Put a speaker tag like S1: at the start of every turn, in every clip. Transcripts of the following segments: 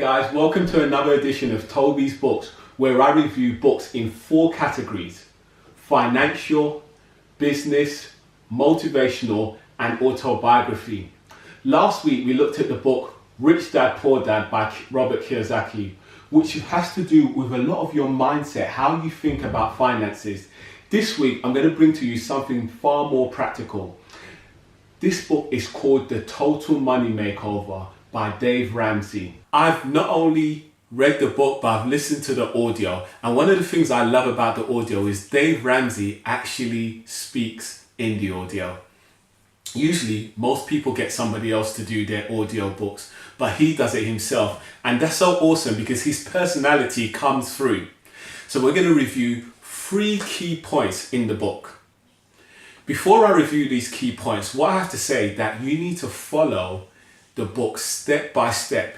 S1: guys, welcome to another edition of Tobi's Books, where I review books in 4 categories: financial, business, motivational, and autobiography. Last week we looked at the book Rich Dad Poor Dad by Robert Kiyosaki, which has to do with a lot of your mindset, how you think about finances. This week I'm going to bring to you something far more practical. This book is called The Total Money Makeover by Ramsey. I've not only read the book, but I've listened to the audio. And one of the things I love about the audio is Ramsey actually speaks in the audio. Usually, most people get somebody else to do their audio books, but he does it himself. And that's so awesome because his personality comes through. So we're going to review 3 key points in the book. Before I review these key points, what I have to say is that you need to follow the book step by step.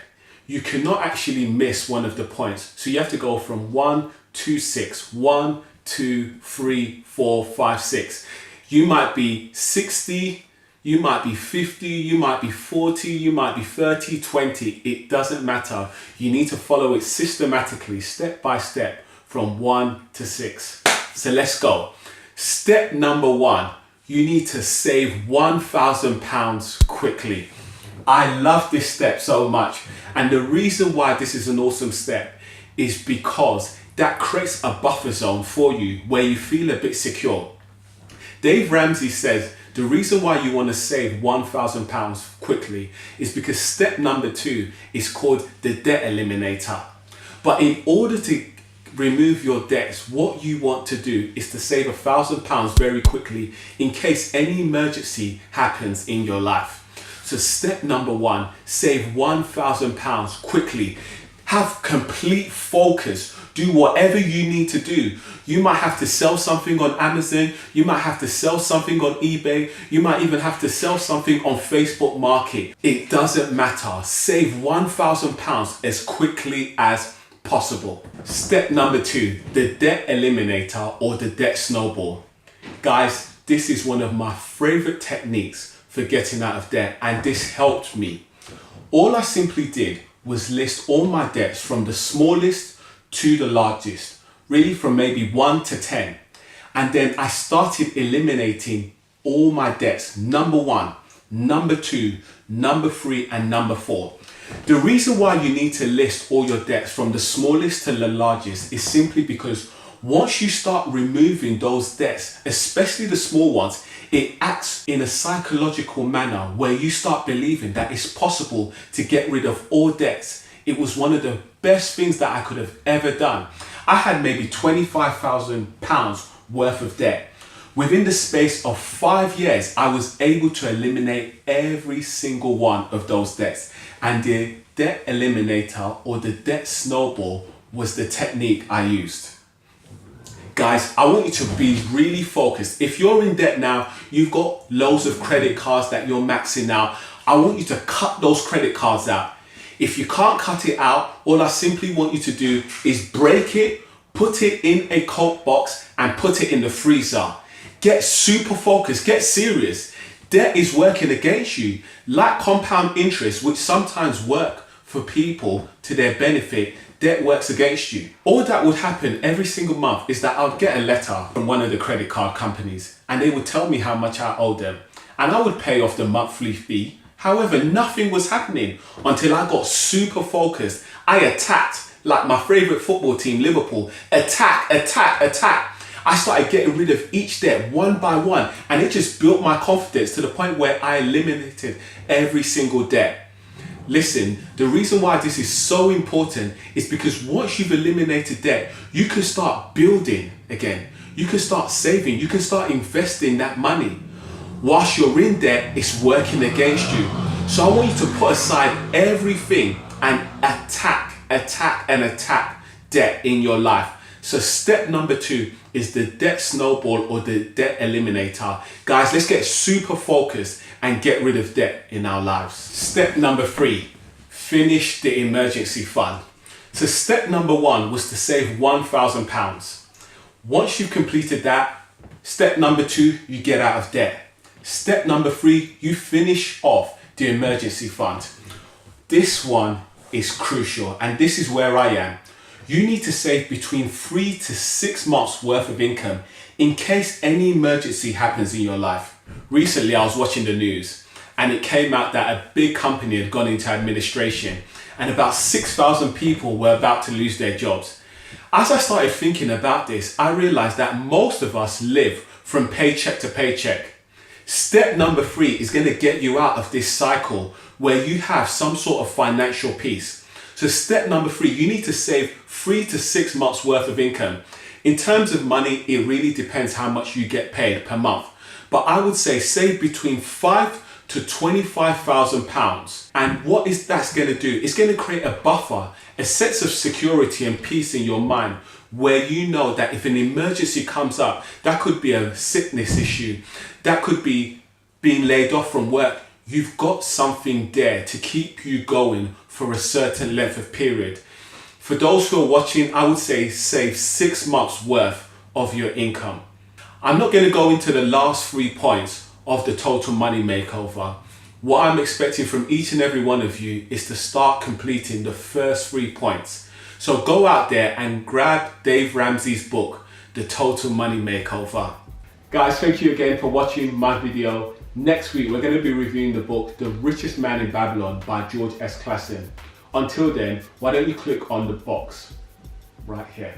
S1: You cannot actually miss one of the points. So you have to go from 1 to 6. 1, 2, 3, 4, 5, 6. You might be 60, you might be 50, you might be 40, you might be 30, 20. It doesn't matter. You need to follow it systematically, step by step, from 1 to 6. So let's go. Step number 1, you need to save £1,000 quickly. I love this step so much. And the reason why this is an awesome step is because that creates a buffer zone for you where you feel a bit secure. Ramsey says the reason why you want to save £1,000 quickly is because step number 2 is called the debt eliminator. But in order to remove your debts, what you want to do is to save £1,000 very quickly in case any emergency happens in your life. So step number 1, save £1,000 quickly. Have complete focus. Do whatever you need to do. You might have to sell something on Amazon. You might have to sell something on eBay. You might even have to sell something on Facebook Market. It doesn't matter. Save £1,000 as quickly as possible. Step number 2, the debt eliminator or the debt snowball. Guys, this is one of my favorite techniques for getting out of debt, and this helped me. All I simply did was list all my debts from the smallest to the largest, really from maybe 1 to 10. And then I started eliminating all my debts, number 1, number 2, number 3, and number 4. The reason why you need to list all your debts from the smallest to the largest is simply because once you start removing those debts, especially the small ones, it acts in a psychological manner where you start believing that it's possible to get rid of all debts. It was one of the best things that I could have ever done. I had maybe £25,000 worth of debt. Within the space of 5 years, I was able to eliminate every single one of those debts. And the debt eliminator or the debt snowball was the technique I used. Guys, I want you to be really focused. If you're in debt now, you've got loads of credit cards that you're maxing out. I want you to cut those credit cards out. If you can't cut it out, all I simply want you to do is break it, put it in a Coke box and put it in the freezer. Get super focused, get serious. Debt is working against you. Like compound interest, which sometimes work for people to their benefit, debt works against you. All that would happen every single month is that I would get a letter from one of the credit card companies and they would tell me how much I owed them. And I would pay off the monthly fee. However, nothing was happening until I got super focused. I attacked, like my favorite football team, Liverpool. Attack, attack, attack. I started getting rid of each debt one by one, and it just built my confidence to the point where I eliminated every single debt. Listen, the reason why this is so important is because once you've eliminated debt, you can start building again. You can start saving. You can start investing that money. Whilst you're in debt, it's working against you. So I want you to put aside everything and attack debt in your life. So step number 2 is the debt snowball or the debt eliminator. Guys, let's get super focused and get rid of debt in our lives. Step number 3, finish the emergency fund. So step number 1 was to save £1,000. Once you've completed that, step number 2, you get out of debt. Step number 3, you finish off the emergency fund. This one is crucial, and this is where I am. You need to save between 3 to 6 months worth of income in case any emergency happens in your life. Recently, I was watching the news and it came out that a big company had gone into administration and about 6,000 people were about to lose their jobs. As I started thinking about this, I realized that most of us live from paycheck to paycheck. Step number 3 is going to get you out of this cycle where you have some sort of financial peace. So step number 3, you need to save 3 to 6 months worth of income. In terms of money, it really depends how much you get paid per month. But I would say save between £5,000 to £25,000. And what is that's going to do? It's going to create a buffer, a sense of security and peace in your mind, where you know that if an emergency comes up, that could be a sickness issue, that could be being laid off from work. You've got something there to keep you going for a certain length of period. For those who are watching, I would say save 6 months worth of your income. I'm not going to go into the last 3 points of the total money makeover. What I'm expecting from each and every one of you is to start completing the first 3 points. So go out there and grab Dave Ramsey's book, The Total Money Makeover. Guys, thank you again for watching my video. Next week, we're going to be reviewing the book, The Richest Man in Babylon by George S. Clason. Until then, why don't you click on the box right here.